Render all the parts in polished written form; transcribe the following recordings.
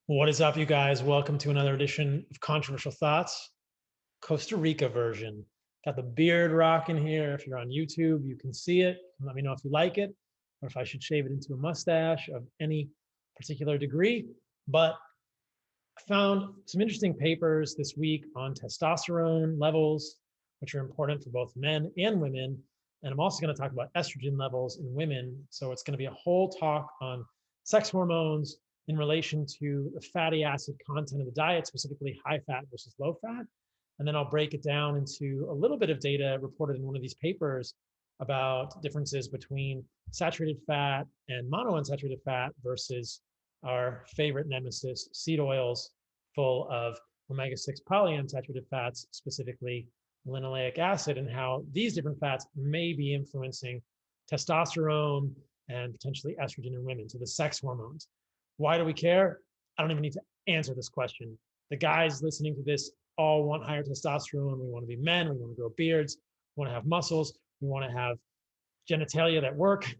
What is up, you guys? Welcome to another edition of Controversial Thoughts, Costa Rica version. Got the beard rocking here. If you're on YouTube, you can see it. Let me know if you like it or if I should shave it into a mustache of any particular degree. But I found some interesting papers this week on testosterone levels, which are important for both men and women. And I'm also going to talk about estrogen levels in women. So it's going to be a whole talk on sex hormones in relation to the fatty acid content of the diet, specifically high fat versus low fat. And then I'll break it down into a little bit of data reported in one of these papers about differences between saturated fat and monounsaturated fat versus our favorite nemesis, seed oils full of omega-6 polyunsaturated fats, specifically linoleic acid, and how these different fats may be influencing testosterone and potentially estrogen in women, so the sex hormones. Why do we care? I don't even need to answer this question. The guys listening to this all want higher testosterone. We want to be men. We want to grow beards. We want to have muscles. We want to have genitalia that work.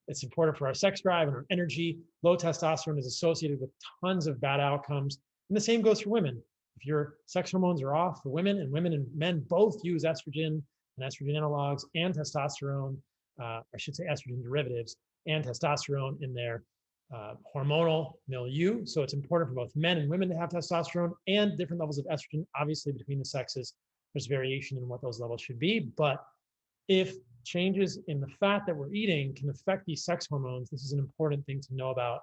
It's important for our sex drive and our energy. Low testosterone is associated with tons of bad outcomes. And the same goes for women. If your sex hormones are off for women and men both use estrogen and estrogen analogs and testosterone, I should say estrogen derivatives and testosterone in their hormonal milieu. So it's important for both men and women to have testosterone and different levels of estrogen. Obviously, between the sexes, there's variation in what those levels should be. But if changes in the fat that we're eating can affect these sex hormones, this is an important thing to know about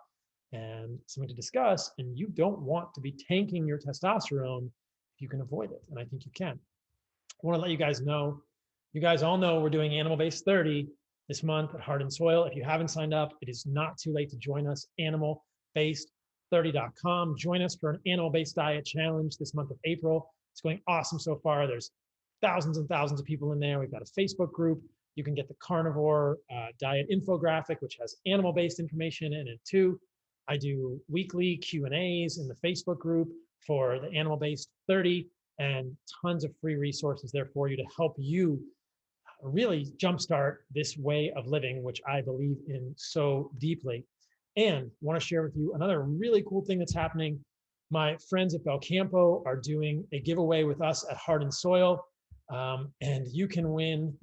and something to discuss. And you don't want to be tanking your testosterone if you can avoid it. And I think you can. I want to let you guys know, you guys all know we're doing Animal-Based 30 this month at Heart and Soil. If you haven't signed up, it is not too late to join us, animalbased30.com. Join us for an animal-based diet challenge this month of April. It's going awesome so far. There's thousands and thousands of people in there. We've got a Facebook group. You can get the carnivore diet infographic, which has animal-based information in it too. I do weekly Q&As in the Facebook group for the Animal-Based 30 and tons of free resources there for you to help you really jumpstart this way of living, which I believe in so deeply. And want to share with you another really cool thing that's happening. My friends at Belcampo are doing a giveaway with us at Heart and Soil, and you can win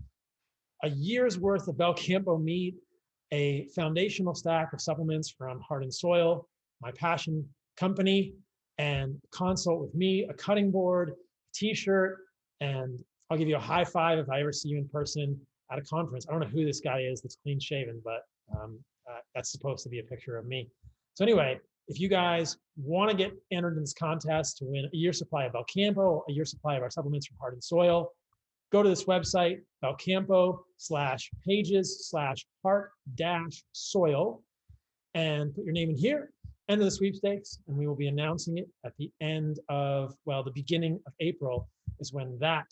a year's worth of Belcampo meat, a foundational stack of supplements from Heart and Soil, my passion company, and consult with me, a cutting board, a t-shirt, and I'll give you a high five if I ever see you in person at a conference. I don't know who this guy is that's clean shaven, but that's supposed to be a picture of me. So anyway, if you guys want to get entered in this contest to win a year's supply of Belcampo, a year's supply of our supplements from Heart and Soil, go to this website, Belcampo/pages/heart-soil, and put your name in here, enter the sweepstakes, and we will be announcing it at the end of, well, the beginning of April is when that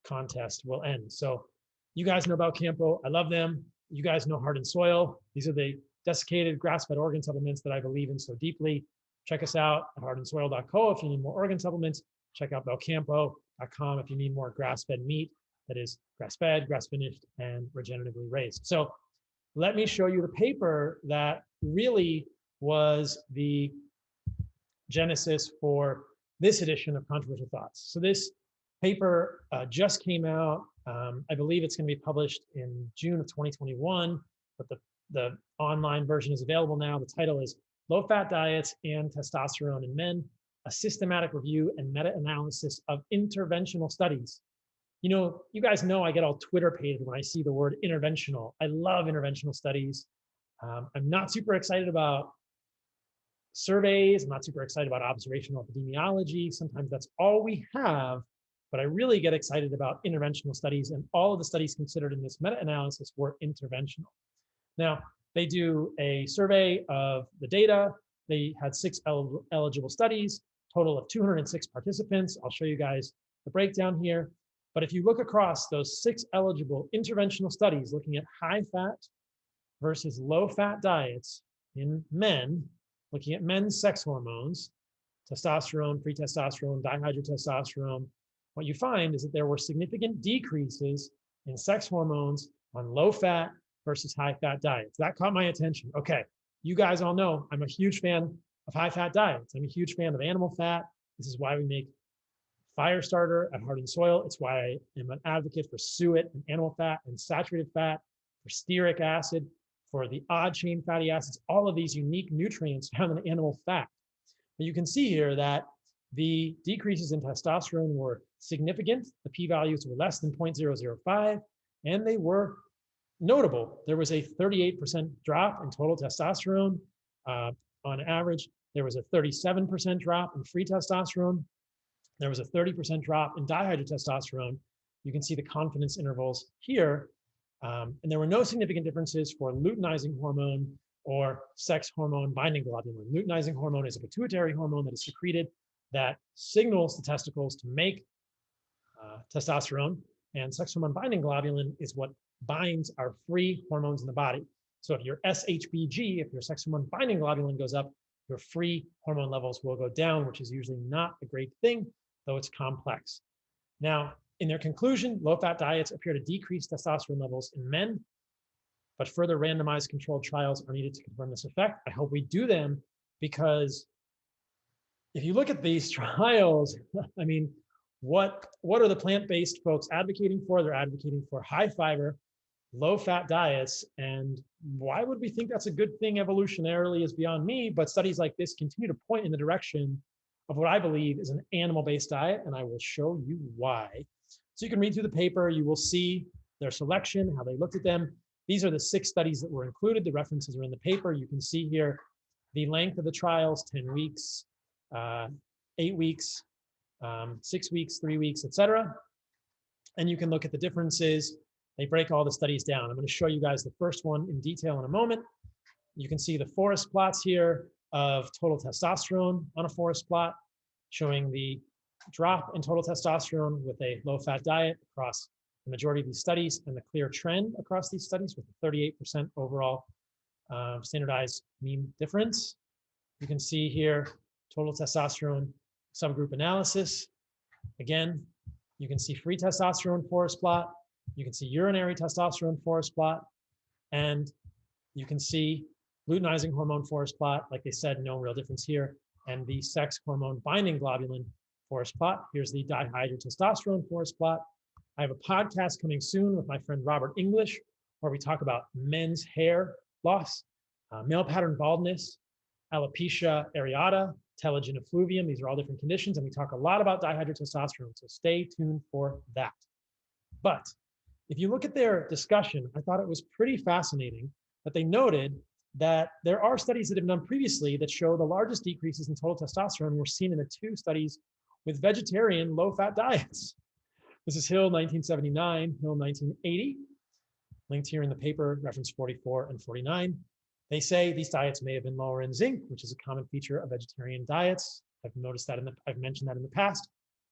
contest will end. So you guys know about Belcampo. I love them. You guys know Heart and Soil. These are the desiccated grass-fed organ supplements that I believe in so deeply. Check us out at heartandsoil.co if you need more organ supplements. Check out belcampo.com if you need more grass-fed meat that is grass-fed, grass-finished, and regeneratively raised. So let me show you the paper that really was the genesis for this edition of Controversial Thoughts. So this paper just came out. I believe it's going to be published in June of 2021, but the online version is available now. The title is Low-Fat Diets and Testosterone in Men, a Systematic Review and Meta-Analysis of Interventional Studies. You know, you guys know I get all Twitter-pated when I see the word interventional. I love interventional studies. I'm not super excited about surveys. I'm not super excited about observational epidemiology. Sometimes that's all we have. But I really get excited about interventional studies, and all of the studies considered in this meta-analysis were interventional. Now, they do a survey of the data. They had 6 eligible studies, total of 206 participants. I'll show you guys the breakdown here. But if you look across those 6 eligible interventional studies looking at high-fat versus low-fat diets in men, looking at men's sex hormones, testosterone, free testosterone, dihydrotestosterone, what you find is that there were significant decreases in sex hormones on low-fat versus high-fat diets. That caught my attention. Okay, you guys all know I'm a huge fan of high-fat diets. I'm a huge fan of animal fat. This is why we make fire starter at Heart and Soil. It's why I am an advocate for suet and animal fat and saturated fat, for stearic acid, for the odd chain fatty acids, all of these unique nutrients found in animal fat. But you can see here that the decreases in testosterone were significant. The p-values were less than 0.005, and they were notable. There was a 38% drop in total testosterone on average. There was a 37% drop in free testosterone. There was a 30% drop in dihydrotestosterone. You can see the confidence intervals here. And there were no significant differences for luteinizing hormone or sex hormone binding globulin. Luteinizing hormone is a pituitary hormone that is secreted that signals the testicles to make testosterone, and sex hormone binding globulin is what binds our free hormones in the body. So if your SHBG, if your sex hormone binding globulin goes up, your free hormone levels will go down, which is usually not a great thing, though it's complex. Now, in their conclusion, low-fat diets appear to decrease testosterone levels in men, but further randomized controlled trials are needed to confirm this effect. I hope we do them, because if you look at these trials, I mean, what are the plant-based folks advocating for? They're advocating for high fiber, low fat diets. And why would we think that's a good thing evolutionarily is beyond me, but studies like this continue to point in the direction of what I believe is an animal-based diet, and I will show you why. So you can read through the paper, you will see their selection, how they looked at them. These are the 6 studies that were included. The references are in the paper. You can see here the length of the trials, 10 weeks, 8 weeks, 6 weeks, 3 weeks, etc. And you can look at the differences. They break all the studies down. I'm going to show you guys the first one in detail in a moment. You can see the forest plots here of total testosterone on a forest plot, showing the drop in total testosterone with a low-fat diet across the majority of these studies, and the clear trend across these studies with a 38% overall standardized mean difference. You can see here total testosterone subgroup analysis. Again, you can see free testosterone forest plot. You can see urinary testosterone forest plot. And you can see luteinizing hormone forest plot. Like they said, no real difference here. And the sex hormone binding globulin forest plot. Here's the dihydrotestosterone forest plot. I have a podcast coming soon with my friend Robert English, where we talk about men's hair loss, male pattern baldness, alopecia areata, telogen effluvium. These are all different conditions, and we talk a lot about dihydrotestosterone, so stay tuned for that. But if you look at their discussion, I thought it was pretty fascinating that they noted that there are studies that have been done previously that show the largest decreases in total testosterone were seen in the 2 studies with vegetarian low-fat diets. This is Hill 1979, Hill 1980, linked here in the paper, reference 44 and 49. They say these diets may have been lower in zinc, which is a common feature of vegetarian diets. I've noticed that I've mentioned that in the past,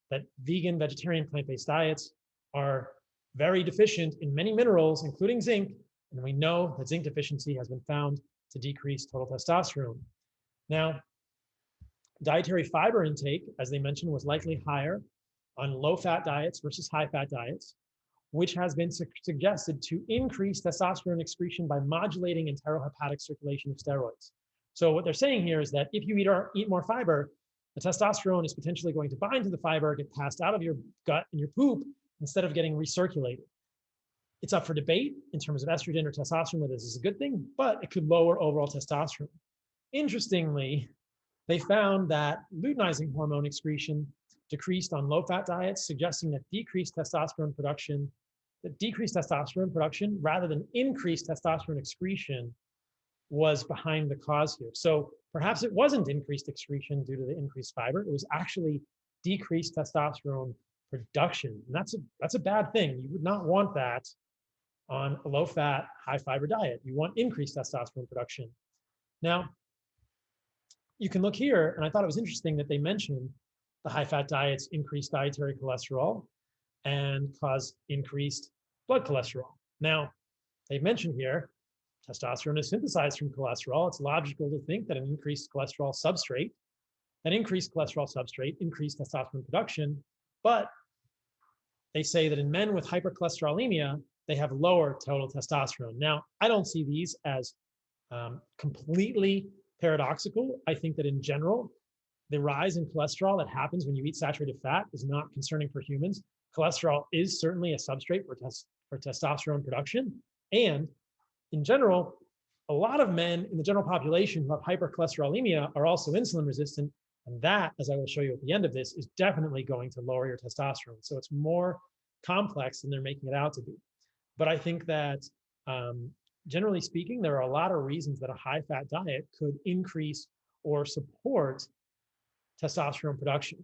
that vegan, vegetarian, plant-based diets are very deficient in many minerals, including zinc, and we know that zinc deficiency has been found to decrease total testosterone. Now, dietary fiber intake, as they mentioned, was likely higher on low-fat diets versus high-fat diets, which has been suggested to increase testosterone excretion by modulating enterohepatic circulation of steroids. So what they're saying here is that if you eat more fiber, the testosterone is potentially going to bind to the fiber, get passed out of your gut and your poop instead of getting recirculated. It's up for debate in terms of estrogen or testosterone whether this is a good thing, but it could lower overall testosterone. Interestingly, they found that luteinizing hormone excretion decreased on low-fat diets, suggesting that decreased testosterone production rather than increased testosterone excretion was behind the cause here. So perhaps it wasn't increased excretion due to the increased fiber. It was actually decreased testosterone production. And that's a bad thing. You would not want that on a low-fat, high-fiber diet. You want increased testosterone production. Now, you can look here, and I thought it was interesting that they mentioned the high-fat diets increase dietary cholesterol and cause increased blood cholesterol. Now, they mentioned here, testosterone is synthesized from cholesterol. It's logical to think that an increased cholesterol substrate, increased testosterone production, but they say that in men with hypercholesterolemia, they have lower total testosterone. Now, I don't see these as completely paradoxical. I think that in general, the rise in cholesterol that happens when you eat saturated fat is not concerning for humans. Cholesterol is certainly a substrate for testosterone production. And in general, a lot of men in the general population who have hypercholesterolemia are also insulin resistant. And that, as I will show you at the end of this, is definitely going to lower your testosterone. So it's more complex than they're making it out to be. But I think that generally speaking, there are a lot of reasons that a high fat diet could increase or support testosterone production.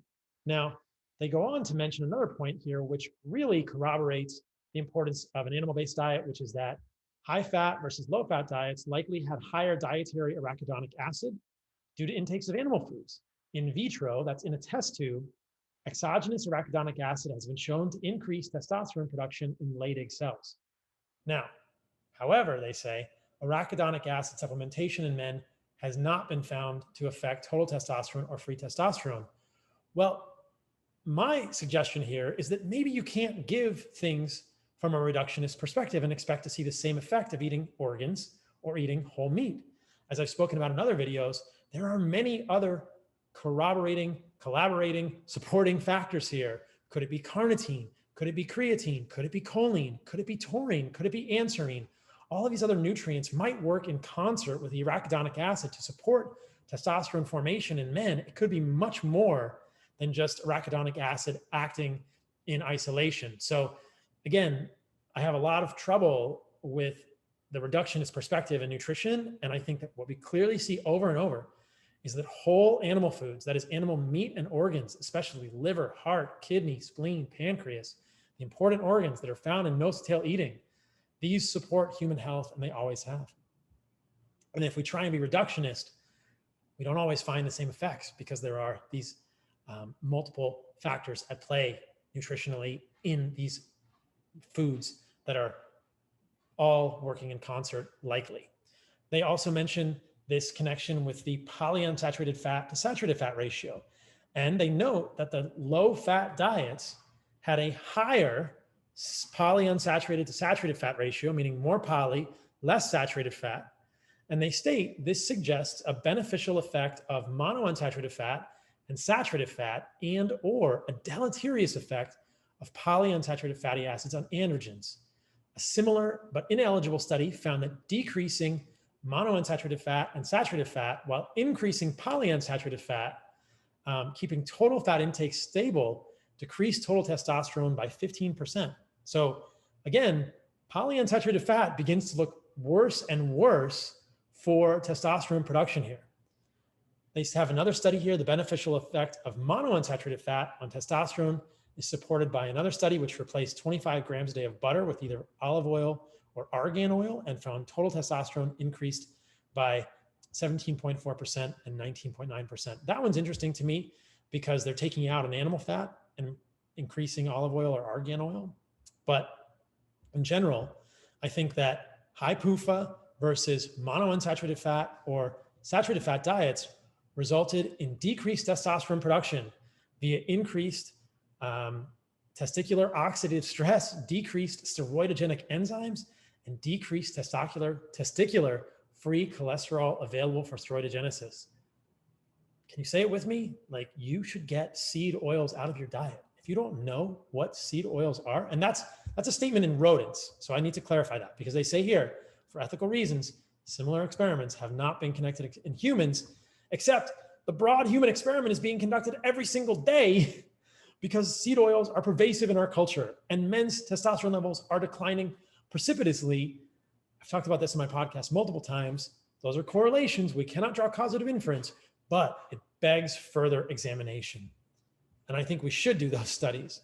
Now, they go on to mention another point here, which really corroborates the importance of an animal-based diet, which is that high fat versus low fat diets likely had higher dietary arachidonic acid due to intakes of animal foods. In vitro, that's in a test tube, exogenous arachidonic acid has been shown to increase testosterone production in Leydig cells. Now, however, they say arachidonic acid supplementation in men has not been found to affect total testosterone or free testosterone. Well, my suggestion here is that maybe you can't give things from a reductionist perspective and expect to see the same effect of eating organs or eating whole meat. As I've spoken about in other videos, there are many other corroborating, collaborating, supporting factors here. Could it be carnitine? Could it be creatine? Could it be choline? Could it be taurine? Could it be anserine? All of these other nutrients might work in concert with the arachidonic acid to support testosterone formation in men. It could be much more than just arachidonic acid acting in isolation. So again, I have a lot of trouble with the reductionist perspective in nutrition. And I think that what we clearly see over and over is that whole animal foods, that is animal meat and organs, especially liver, heart, kidney, spleen, pancreas, the important organs that are found in nose-to-tail eating, these support human health, and they always have. And if we try and be reductionist, we don't always find the same effects because there are these multiple factors at play nutritionally in these foods that are all working in concert likely. They also mention this connection with the polyunsaturated fat to saturated fat ratio. And they note that the low fat diets had a higher polyunsaturated to saturated fat ratio, meaning more poly, less saturated fat. And they state this suggests a beneficial effect of monounsaturated fat and saturated fat and or a deleterious effect of polyunsaturated fatty acids on androgens. A similar but ineligible study found that decreasing monounsaturated fat and saturated fat while increasing polyunsaturated fat, keeping total fat intake stable, decreased total testosterone by 15%. So again, polyunsaturated fat begins to look worse and worse for testosterone production here. They have another study here, the beneficial effect of monounsaturated fat on testosterone is supported by another study which replaced 25 grams a day of butter with either olive oil or argan oil and found total testosterone increased by 17.4% and 19.9%. That one's interesting to me because they're taking out an animal fat and increasing olive oil or argan oil. But in general, I think that high PUFA versus monounsaturated fat or saturated fat diets resulted in decreased testosterone production via increased testicular oxidative stress, decreased steroidogenic enzymes, and decreased testicular free cholesterol available for steroidogenesis. Can you say it with me? Like, you should get seed oils out of your diet. If you don't know what seed oils are, and that's a statement in rodents, so I need to clarify that because they say here, for ethical reasons, similar experiments have not been conducted in humans, except the broad human experiment is being conducted every single day because seed oils are pervasive in our culture and men's testosterone levels are declining precipitously. I've talked about this in my podcast multiple times. Those are correlations. We cannot draw causative inference, but it begs further examination. And I think we should do those studies.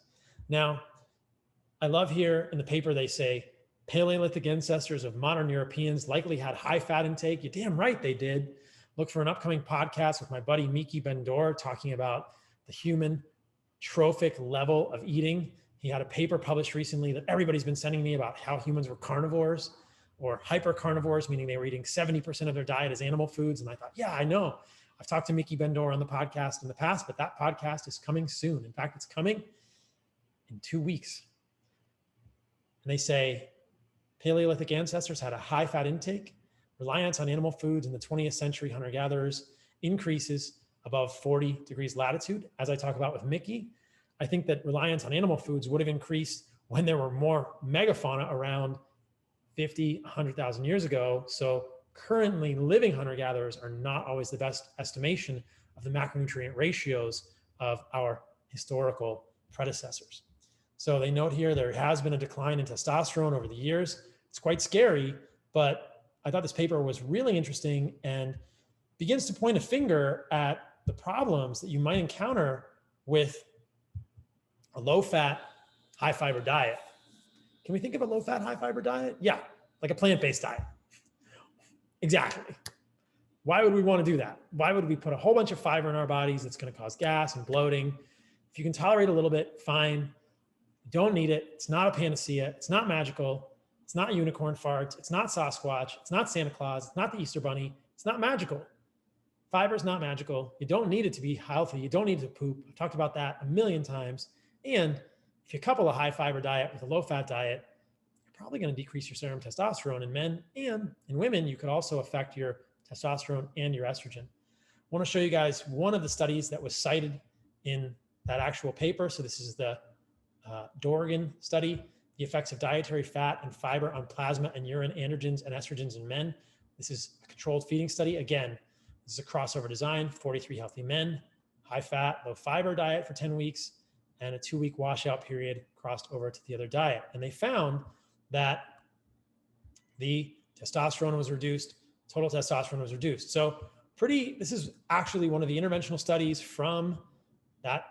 Now, I love here in the paper, they say, Paleolithic ancestors of modern Europeans likely had high fat intake. You're damn right they did. Look for an upcoming podcast with my buddy Miki Ben-Dor talking about the human trophic level of eating. He had a paper published recently that everybody's been sending me about how humans were carnivores or hyper-carnivores, meaning they were eating 70% of their diet as animal foods. And I thought, yeah, I know. I've talked to Miki Ben-Dor on the podcast in the past, but that podcast is coming soon. In fact, it's coming in 2 weeks. And they say Paleolithic ancestors had a high fat intake. reliance on animal foods in the 20th century hunter-gatherers increases above 40 degrees latitude. As I talk about with Mickey, I think that reliance on animal foods would have increased when there were more megafauna around 50, 100,000 years ago. So currently living hunter-gatherers are not always the best estimation of the macronutrient ratios of our historical predecessors. So they note here there has been a decline in testosterone over the years. It's quite scary, but I thought this paper was really interesting and begins to point a finger at the problems that you might encounter with a low-fat, high-fiber diet. Can we think of a low-fat, high-fiber diet? Yeah, like a plant-based diet. Exactly. Why would we want to do that? Why would we put a whole bunch of fiber in our bodies that's going to cause gas and bloating? If you can tolerate a little bit, fine. You don't need it. It's not a panacea. It's not magical. It's not unicorn farts. It's not Sasquatch. It's not Santa Claus. It's not the Easter Bunny. It's not magical. Fiber is not magical. You don't need it to be healthy. You don't need it to poop. I've talked about that a million times. And if you couple a high fiber diet with a low fat diet, you're probably going to decrease your serum testosterone in men, and in women, you could also affect your testosterone and your estrogen. I want to show you guys one of the studies that was cited in that actual paper. So this is the Dorgan Study, the effects of dietary fat and fiber on plasma and urine androgens and estrogens in men. This is a controlled feeding study. Again, this is a crossover design, 43 healthy men, high fat, low fiber diet for 10 weeks, and a 2-week washout period crossed over to the other diet. And they found that the testosterone was reduced, total testosterone was reduced. So this is actually one of the interventional studies from that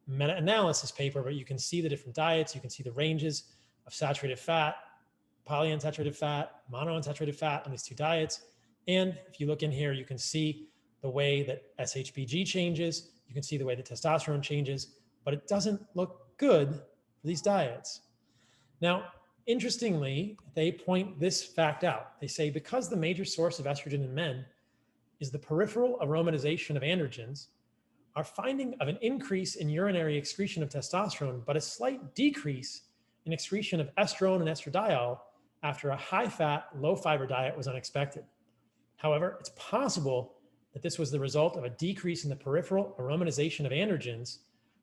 meta-analysis paper, but you can see the different diets, you can see the ranges of saturated fat, polyunsaturated fat, monounsaturated fat on these two diets. And if you look in here, you can see the way that SHBG changes, you can see the way the testosterone changes, but it doesn't look good for these diets. Now, interestingly, they point this fact out. They say because the major source of estrogen in men is the peripheral aromatization of androgens, our finding of an increase in urinary excretion of testosterone, but a slight decrease in excretion of estrone and estradiol after a high-fat, low-fiber diet was unexpected. However, it's possible that this was the result of a decrease in the peripheral aromatization of androgens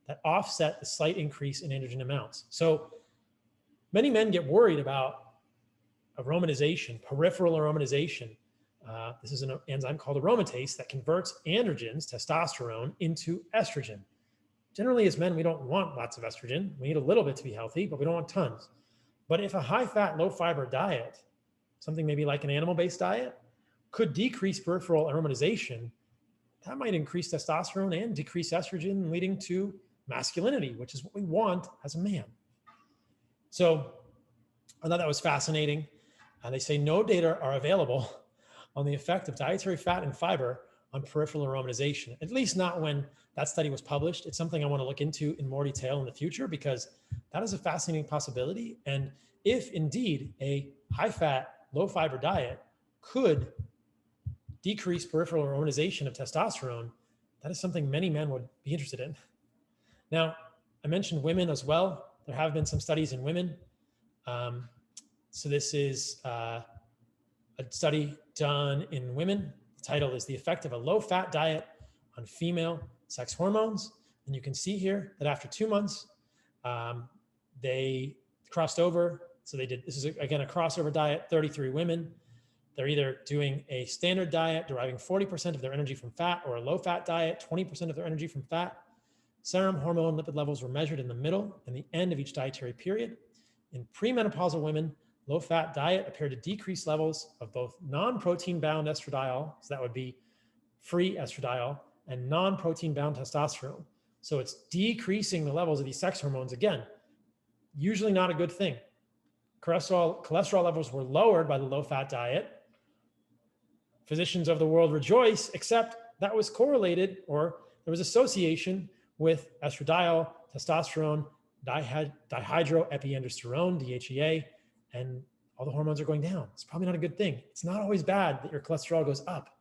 that offset the slight increase in androgen amounts. So many men get worried about aromatization, peripheral aromatization. This is an enzyme called aromatase that converts androgens, testosterone, into estrogen. Generally, as men, we don't want lots of estrogen. We need a little bit to be healthy, but we don't want tons. But if a high-fat, low-fiber diet, something maybe like an animal-based diet, could decrease peripheral aromatization, that might increase testosterone and decrease estrogen, leading to masculinity, which is what we want as a man. So I thought that was fascinating. They say no data are available on the effect of dietary fat and fiber on peripheral aromatization, at least not when that study was published. It's something I want to look into in more detail in the future because that is a fascinating possibility. And if indeed a high-fat, low-fiber diet could decrease peripheral aromatization of testosterone, that is something many men would be interested in. Now, I mentioned women as well. There have been some studies in women. So this is a study done in women. The title is The Effect of a Low-Fat Diet on Female Sex Hormones. And you can see here that after 2 months, they crossed over. So this is again a crossover diet, 33 women. They're either doing a standard diet, deriving 40% of their energy from fat, or a low-fat diet, 20% of their energy from fat. Serum hormone lipid levels were measured in the middle and the end of each dietary period. In premenopausal women, low-fat diet appeared to decrease levels of both non-protein-bound estradiol, so that would be free estradiol, and non-protein-bound testosterone. So it's decreasing the levels of these sex hormones. Again, usually not a good thing. Cholesterol levels were lowered by the low-fat diet. Physicians of the world rejoice, except that was correlated, or there was association with estradiol, testosterone, dihydroepiandrosterone, DHEA, and all the hormones are going down. It's probably not a good thing. It's not always bad that your cholesterol goes up.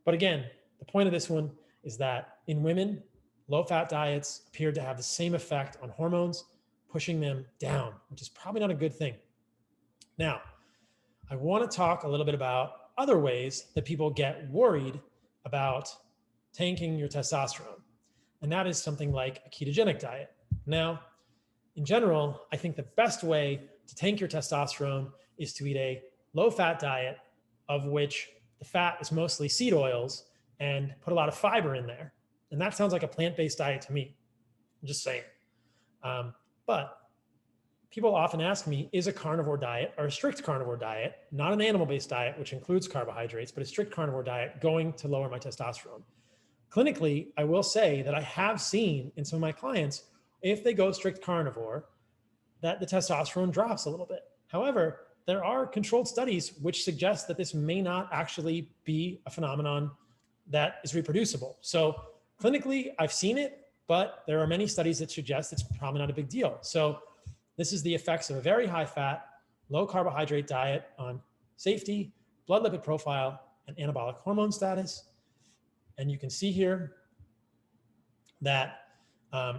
But again, the point of this one is that in women, low-fat diets appeared to have the same effect on hormones, pushing them down, which is probably not a good thing. Now, I want to talk a little bit about other ways that people get worried about tanking your testosterone. And that is something like a ketogenic diet. Now, in general, I think the best way to tank your testosterone is to eat a low-fat diet of which the fat is mostly seed oils and put a lot of fiber in there. And that sounds like a plant-based diet to me. I'm just saying. But people often ask me, is a carnivore diet or a strict carnivore diet, not an animal-based diet, which includes carbohydrates, but a strict carnivore diet going to lower my testosterone? Clinically, I will say that I have seen in some of my clients, if they go strict carnivore, that the testosterone drops a little bit. However, there are controlled studies which suggest that this may not actually be a phenomenon that is reproducible. So clinically, I've seen it, but there are many studies that suggest it's probably not a big deal. So this is the effects of a very high fat, low carbohydrate diet on safety, blood lipid profile, and anabolic hormone status. And you can see here that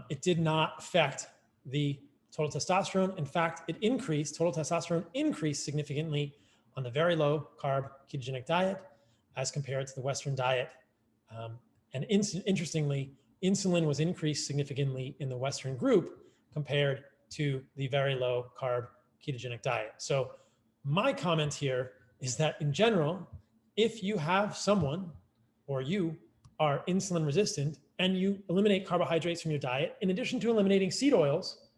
it did not affect the total testosterone. In fact, it increased, total testosterone increased significantly on the very low carb ketogenic diet as compared to the Western diet. And interestingly, insulin was increased significantly in the Western group compared to the very low carb ketogenic diet. So my comment here is that in general, if you have someone or you are insulin resistant and you eliminate carbohydrates from your diet, in addition to eliminating seed oils,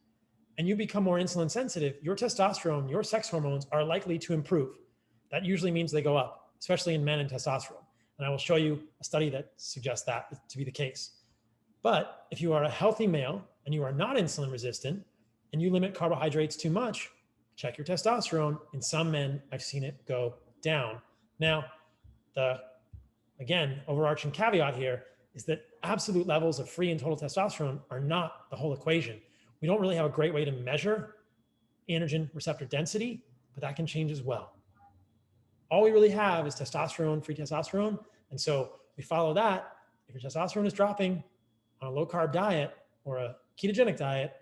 and you become more insulin sensitive, your testosterone, your sex hormones are likely to improve. That usually means they go up, especially in men and testosterone. And I will show you a study that suggests that to be the case. But if you are a healthy male and you are not insulin resistant and you limit carbohydrates too much, check your testosterone. In some men, I've seen it go down. Now, the, again, overarching caveat here is that absolute levels of free and total testosterone are not the whole equation. We don't really have a great way to measure androgen receptor density, but that can change as well. All we really have is testosterone, free testosterone. And so we follow that. If your testosterone is dropping on a low carb diet or a ketogenic diet,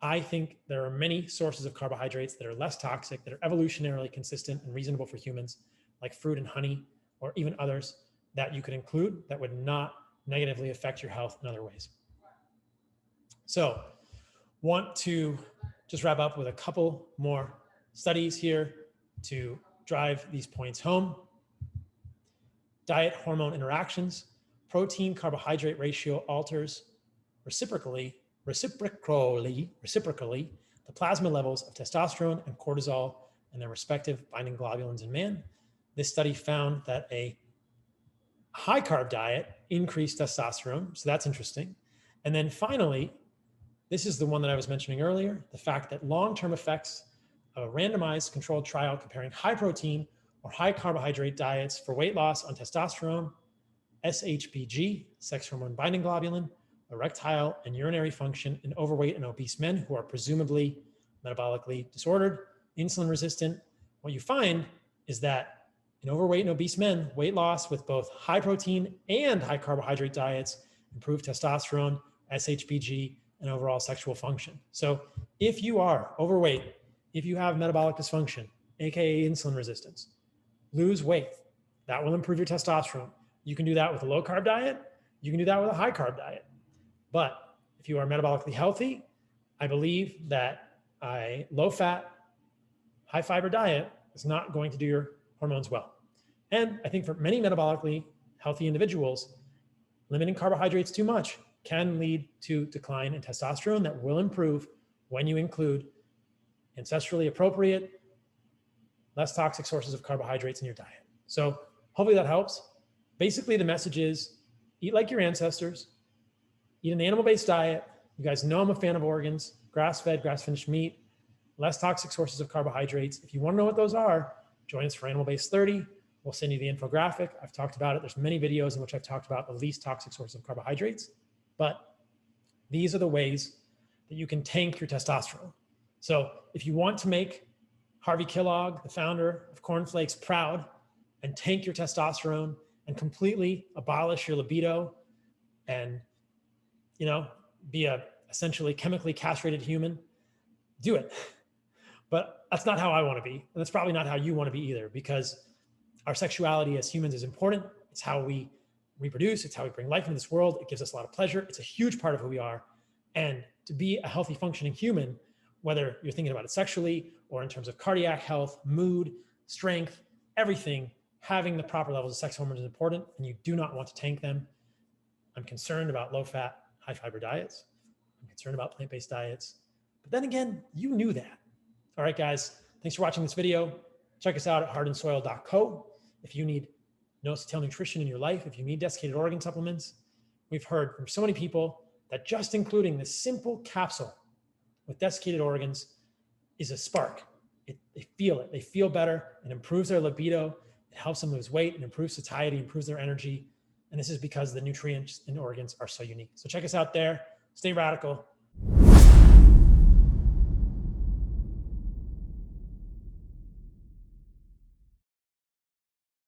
I think there are many sources of carbohydrates that are less toxic, that are evolutionarily consistent and reasonable for humans, like fruit and honey, or even others that you could include that would not negatively affect your health in other ways. So, want to just wrap up with a couple more studies here to drive these points home. Diet hormone interactions, protein carbohydrate ratio alters reciprocally the plasma levels of testosterone and cortisol and their respective binding globulins in man. This study found that a high carb diet increased testosterone, so that's interesting. And then finally, this is the one that I was mentioning earlier, the fact that long-term effects of a randomized controlled trial comparing high protein or high carbohydrate diets for weight loss on testosterone, SHBG, sex hormone binding globulin, erectile and urinary function in overweight and obese men who are presumably metabolically disordered, insulin resistant. What you find is that in overweight and obese men, weight loss with both high protein and high carbohydrate diets improve testosterone, SHBG, and overall sexual function. So if you are overweight, if you have metabolic dysfunction, AKA insulin resistance, lose weight. That will improve your testosterone. You can do that with a low carb diet. You can do that with a high carb diet. But if you are metabolically healthy, I believe that a low fat, high fiber diet is not going to do your hormones well. And I think for many metabolically healthy individuals, limiting carbohydrates too much can lead to decline in testosterone that will improve when you include ancestrally appropriate, less toxic sources of carbohydrates in your diet. So hopefully that helps. Basically, the message is eat like your ancestors, eat an animal-based diet. You guys know I'm a fan of organs, grass-fed, grass-finished meat, less toxic sources of carbohydrates. If you want to know what those are, join us for Animal-Based 30. We'll send you the infographic. I've talked about it. There's many videos in which I've talked about the least toxic source of carbohydrates. But these are the ways that you can tank your testosterone. So if you want to make Harvey Kellogg, the founder of Corn Flakes, proud and tank your testosterone and completely abolish your libido and, you know, be a essentially chemically castrated human, do it. But that's not how I want to be. And that's probably not how you want to be either, because Our sexuality as humans is important. It's how we reproduce. It's how we bring life into this world. It gives us a lot of pleasure. It's a huge part of who we are. And to be a healthy, functioning human, whether you're thinking about it sexually or in terms of cardiac health, mood, strength, everything, having the proper levels of sex hormones is important, and you do not want to tank them. I'm concerned about low-fat, high-fiber diets. I'm concerned about plant-based diets. But then again, you knew that. All right, guys, thanks for watching this video. Check us out at heartandsoil.co. If you need no-till nutrition in your life, if you need desiccated organ supplements, we've heard from so many people that just including this simple capsule with desiccated organs is a spark. They feel it. They feel better. It improves their libido. It helps them lose weight. It improves satiety, improves their energy. And this is because the nutrients in organs are so unique. So check us out there. Stay radical.